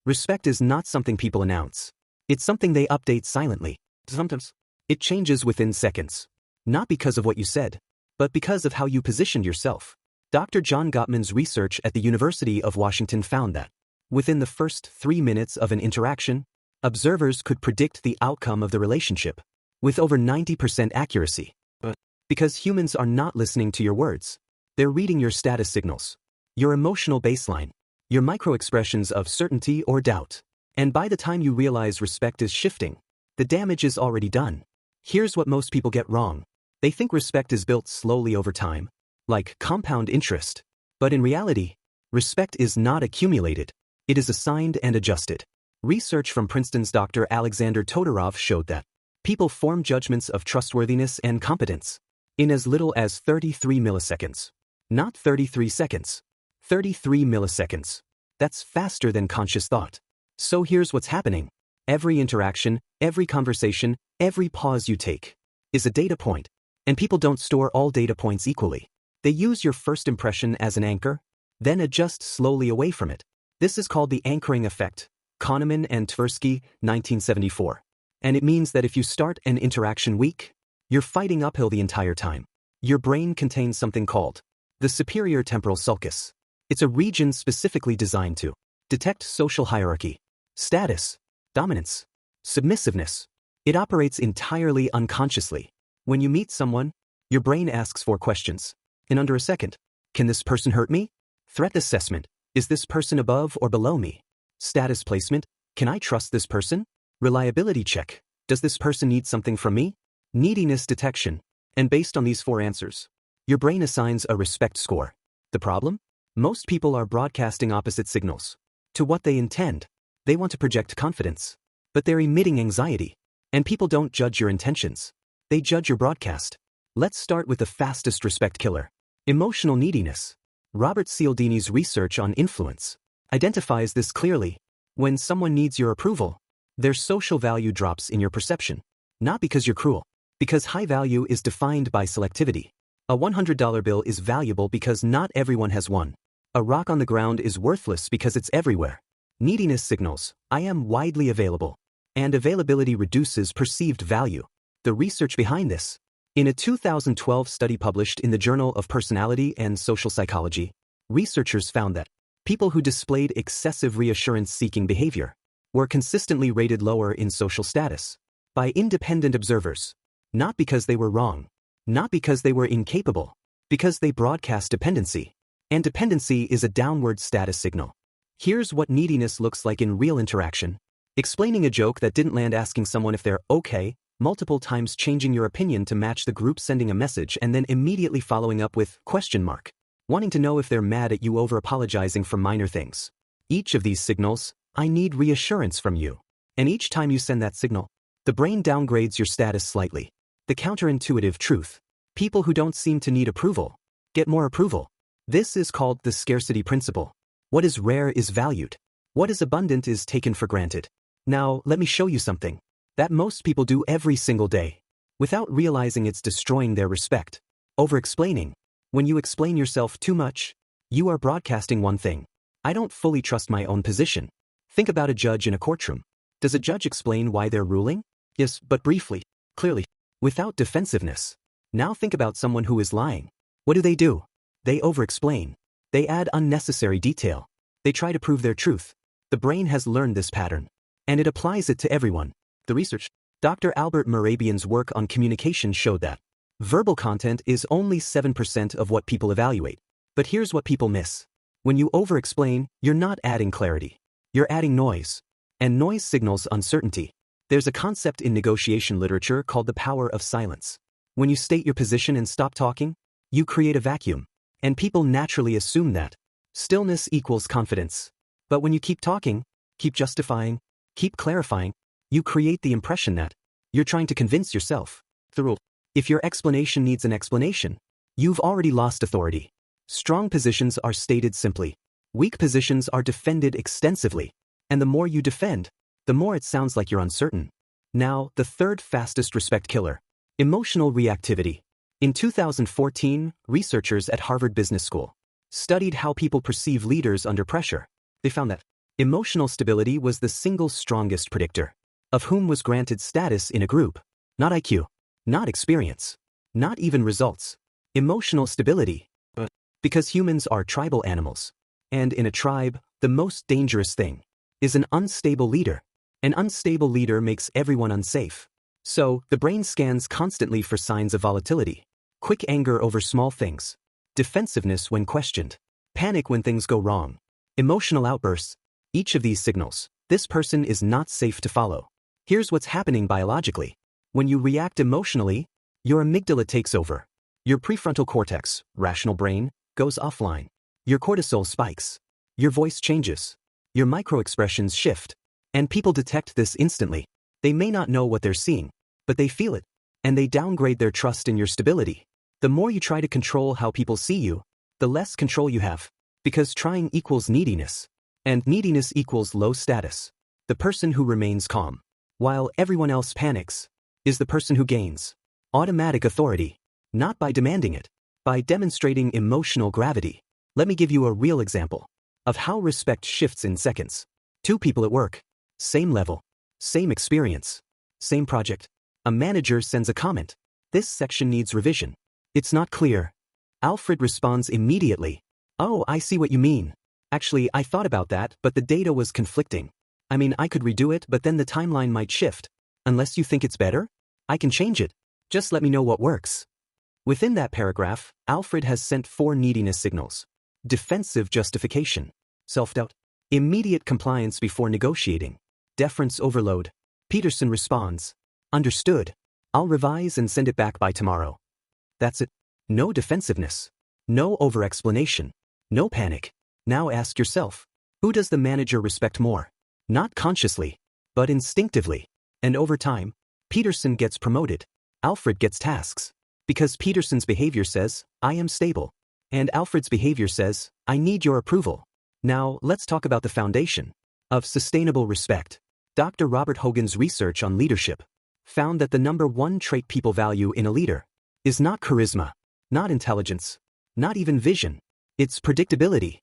Respect is not something people announce. It's something they update silently. Sometimes it changes within seconds. Not because of what you said, but because of how you positioned yourself. Dr. John Gottman's research at the University of Washington found that within the first 3 minutes of an interaction, observers could predict the outcome of the relationship with over 90% accuracy. But because humans are not listening to your words, they're reading your status signals, your emotional baseline, your micro-expressions of certainty or doubt. And by the time you realize respect is shifting, the damage is already done. Here's what most people get wrong. They think respect is built slowly over time, like compound interest. But in reality, respect is not accumulated. It is assigned and adjusted. Research from Princeton's Dr. Alexander Todorov showed that people form judgments of trustworthiness and competence in as little as 33 milliseconds. Not 33 seconds. 33 milliseconds. That's faster than conscious thought. So here's what's happening. Every interaction, every conversation, every pause you take is a data point. And people don't store all data points equally. They use your first impression as an anchor, then adjust slowly away from it. This is called the anchoring effect, Kahneman and Tversky, 1974. And it means that if you start an interaction weak, you're fighting uphill the entire time. Your brain contains something called the superior temporal sulcus. It's a region specifically designed to detect social hierarchy, status, dominance, submissiveness. It operates entirely unconsciously. When you meet someone, your brain asks 4 questions. In under a second. Can this person hurt me? Threat assessment. Is this person above or below me? Status placement. Can I trust this person? Reliability check. Does this person need something from me? Neediness detection. And based on these 4 answers, your brain assigns a respect score. The problem? Most people are broadcasting opposite signals to what they intend. They want to project confidence, but they're emitting anxiety. And people don't judge your intentions. They judge your broadcast. Let's start with the fastest respect killer. Emotional neediness. Robert Cialdini's research on influence identifies this clearly. When someone needs your approval, their social value drops in your perception. Not because you're cruel, because high value is defined by selectivity. A $100 bill is valuable because not everyone has one. A rock on the ground is worthless because it's everywhere. Neediness signals, I am widely available. And availability reduces perceived value. The research behind this. In a 2012 study published in the Journal of Personality and Social Psychology, researchers found that people who displayed excessive reassurance-seeking behavior were consistently rated lower in social status by independent observers, not because they were wrong, not because they were incapable, because they broadcast dependency. And dependency is a downward status signal. Here's what neediness looks like in real interaction. Explaining a joke that didn't land, asking someone if they're okay, multiple times changing your opinion to match the group, sending a message and then immediately following up with question mark, wanting to know if they're mad at you over apologizing for minor things. Each of these signals, I need reassurance from you. And each time you send that signal, the brain downgrades your status slightly. The counterintuitive truth. People who don't seem to need approval get more approval. This is called the scarcity principle. What is rare is valued. What is abundant is taken for granted. Now, let me show you something that most people do every single day, without realizing it's destroying their respect. Over-explaining. When you explain yourself too much, you are broadcasting one thing. I don't fully trust my own position. Think about a judge in a courtroom. Does a judge explain why they're ruling? Yes, but briefly, clearly, without defensiveness. Now think about someone who is lying. What do? They over-explain. They add unnecessary detail. They try to prove their truth. The brain has learned this pattern, and it applies it to everyone. The research, Dr. Albert Mehrabian's work on communication showed that verbal content is only 7% of what people evaluate. But here's what people miss. When you over-explain, you're not adding clarity. You're adding noise. And noise signals uncertainty. There's a concept in negotiation literature called the power of silence. When you state your position and stop talking, you create a vacuum. And people naturally assume that stillness equals confidence. But when you keep talking, keep justifying, keep clarifying, you create the impression that you're trying to convince yourself. The rule. If your explanation needs an explanation, you've already lost authority. Strong positions are stated simply. Weak positions are defended extensively. And the more you defend, the more it sounds like you're uncertain. Now, the third fastest respect killer. Emotional reactivity. In 2014, researchers at Harvard Business School studied how people perceive leaders under pressure. They found that Emotional stability was the single strongest predictor of whom was granted status in a group. Not IQ, not experience, not even results. Emotional stability. Because humans are tribal animals. And in a tribe, the most dangerous thing is an unstable leader. An unstable leader makes everyone unsafe. So, the brain scans constantly for signs of volatility. Quick anger over small things. Defensiveness when questioned. Panic when things go wrong. Emotional outbursts. Each of these signals, this person is not safe to follow. Here's what's happening biologically. When you react emotionally, your amygdala takes over. Your prefrontal cortex, rational brain, goes offline. Your cortisol spikes. Your voice changes. Your microexpressions shift. And people detect this instantly. They may not know what they're seeing, but they feel it. And they downgrade their trust in your stability. The more you try to control how people see you, the less control you have. Because trying equals neediness. And neediness equals low status. The person who remains calm, while everyone else panics, is the person who gains automatic authority. Not by demanding it, by demonstrating emotional gravity. Let me give you a real example of how respect shifts in seconds. Two people at work. Same level. Same experience. Same project. A manager sends a comment. This section needs revision. It's not clear. Alfred responds immediately. Oh, I see what you mean. Actually, I thought about that, but the data was conflicting. I mean, I could redo it, but then the timeline might shift. Unless you think it's better, I can change it. Just let me know what works. Within that paragraph, Alfred has sent 4 neediness signals. Defensive justification. Self-doubt. Immediate compliance before negotiating. Deference overload. Peterson responds. Understood. I'll revise and send it back by tomorrow. That's it. No defensiveness. No over-explanation. No panic. Now ask yourself, who does the manager respect more? Not consciously, but instinctively. And over time, Peterson gets promoted. Alfred gets tasks. Because Peterson's behavior says, I am stable. And Alfred's behavior says, I need your approval. Now, let's talk about the foundation of sustainable respect. Dr. Robert Hogan's research on leadership found that the number 1 trait people value in a leader is not charisma, not intelligence, not even vision. It's predictability.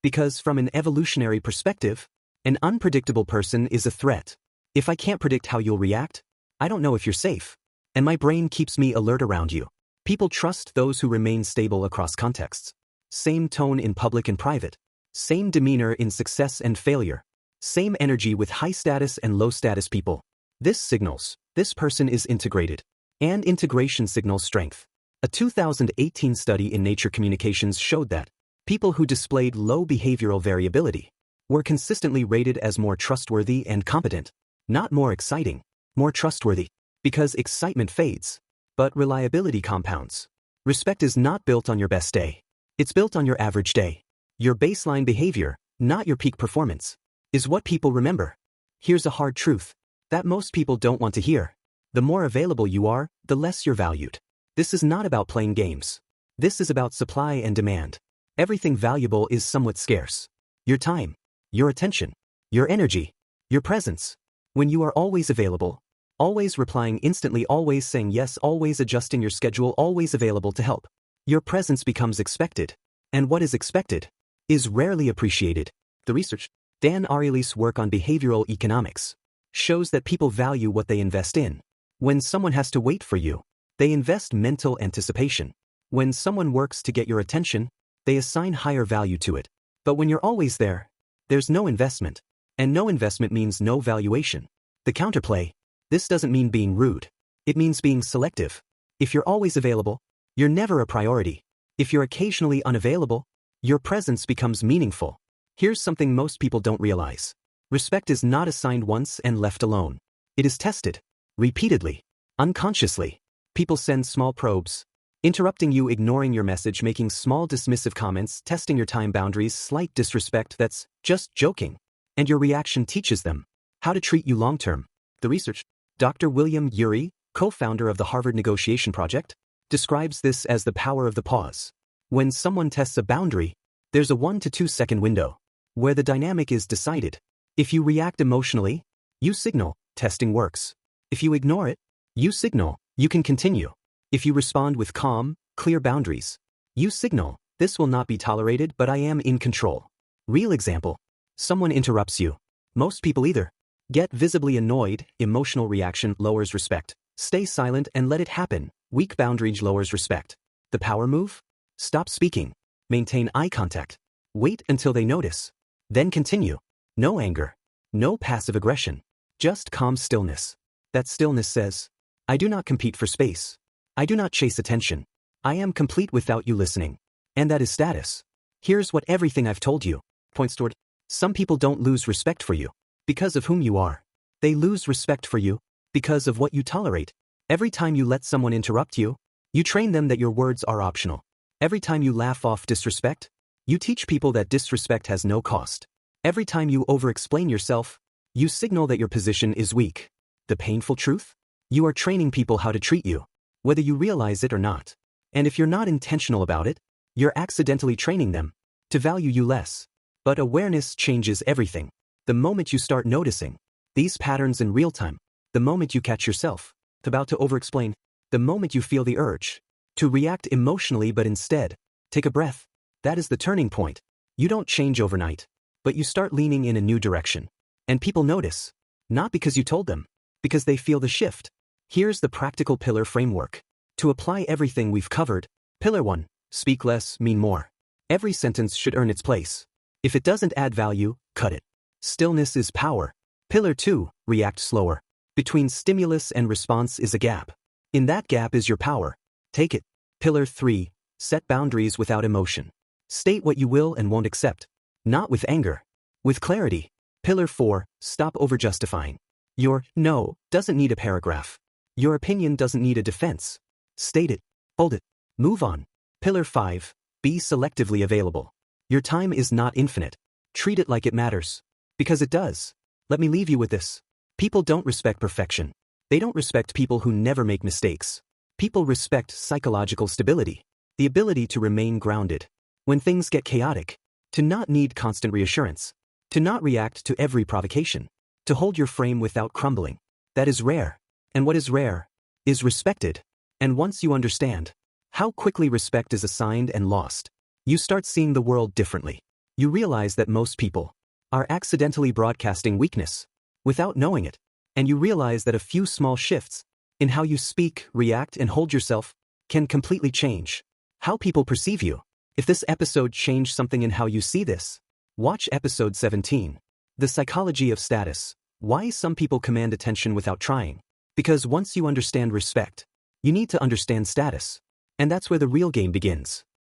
Because from an evolutionary perspective, an unpredictable person is a threat. If I can't predict how you'll react, I don't know if you're safe. And my brain keeps me alert around you. People trust those who remain stable across contexts. Same tone in public and private. Same demeanor in success and failure. Same energy with high status and low status people. This signals, this person is integrated. And integration signals strength. A 2018 study in Nature Communications showed that people who displayed low behavioral variability were consistently rated as more trustworthy and competent. Not more exciting, more trustworthy. Because excitement fades, but reliability compounds. Respect is not built on your best day. It's built on your average day. Your baseline behavior, not your peak performance, is what people remember. Here's a hard truth that most people don't want to hear. The more available you are, the less you're valued. This is not about playing games. This is about supply and demand. Everything valuable is somewhat scarce. Your time, your attention, your energy, your presence. When you are always available, always replying instantly, always saying yes, always adjusting your schedule, always available to help, your presence becomes expected. And what is expected is rarely appreciated. The research, Dan Ariely's work on behavioral economics, shows that people value what they invest in. When someone has to wait for you, they invest mental anticipation. When someone works to get your attention, they assign higher value to it. But when you're always there, there's no investment. And no investment means no valuation. The counterplay, this doesn't mean being rude. It means being selective. If you're always available, you're never a priority. If you're occasionally unavailable, your presence becomes meaningful. Here's something most people don't realize. Respect is not assigned once and left alone. It is tested. Repeatedly. Unconsciously. People send small probes. Interrupting you, ignoring your message, making small dismissive comments, testing your time boundaries, slight disrespect that's just joking. And your reaction teaches them how to treat you long-term. The research, Dr. William Ury, co-founder of the Harvard Negotiation Project, describes this as the power of the pause. When someone tests a boundary, there's a 1 to 2 second window where the dynamic is decided. If you react emotionally, you signal, testing works. If you ignore it, you signal, you can continue. If you respond with calm, clear boundaries, you signal, this will not be tolerated, but I am in control. Real example. Someone interrupts you. Most people either get visibly annoyed, emotional reaction lowers respect. Stay silent and let it happen. Weak boundaries lowers respect. The power move? Stop speaking. Maintain eye contact. Wait until they notice. Then continue. No anger. No passive aggression. Just calm stillness. That stillness says, I do not compete for space. I do not chase attention. I am complete without you listening. And that is status. Here's what everything I've told you points toward. Some people don't lose respect for you because of whom you are. They lose respect for you because of what you tolerate. Every time you let someone interrupt you, you train them that your words are optional. Every time you laugh off disrespect, you teach people that disrespect has no cost. Every time you over-explain yourself, you signal that your position is weak. The painful truth? You are training people how to treat you, whether you realize it or not. And if you're not intentional about it, you're accidentally training them to value you less. But awareness changes everything. The moment you start noticing these patterns in real time, the moment you catch yourself about to over-explain, the moment you feel the urge to react emotionally but instead take a breath, that is the turning point. You don't change overnight, but you start leaning in a new direction. And people notice, not because you told them, because they feel the shift. Here's the practical pillar framework. To apply everything we've covered, Pillar 1, speak less, mean more. Every sentence should earn its place. If it doesn't add value, cut it. Stillness is power. Pillar 2, react slower. Between stimulus and response is a gap. In that gap is your power. Take it. Pillar 3, set boundaries without emotion. State what you will and won't accept. Not with anger. With clarity. Pillar 4, stop over-justifying. Your no doesn't need a paragraph. Your opinion doesn't need a defense. State it. Hold it. Move on. Pillar 5, be selectively available. Your time is not infinite. Treat it like it matters. Because it does. Let me leave you with this. People don't respect perfection. They don't respect people who never make mistakes. People respect psychological stability. The ability to remain grounded when things get chaotic. To not need constant reassurance. To not react to every provocation. To hold your frame without crumbling. That is rare. And what is rare is respected. And once you understand how quickly respect is assigned and lost, you start seeing the world differently. You realize that most people are accidentally broadcasting weakness without knowing it. And you realize that a few small shifts in how you speak, react, and hold yourself can completely change how people perceive you. If this episode changed something in how you see this, watch episode 17. The Psychology of Status. Why some people command attention without trying. Because once you understand respect, you need to understand status. And that's where the real game begins.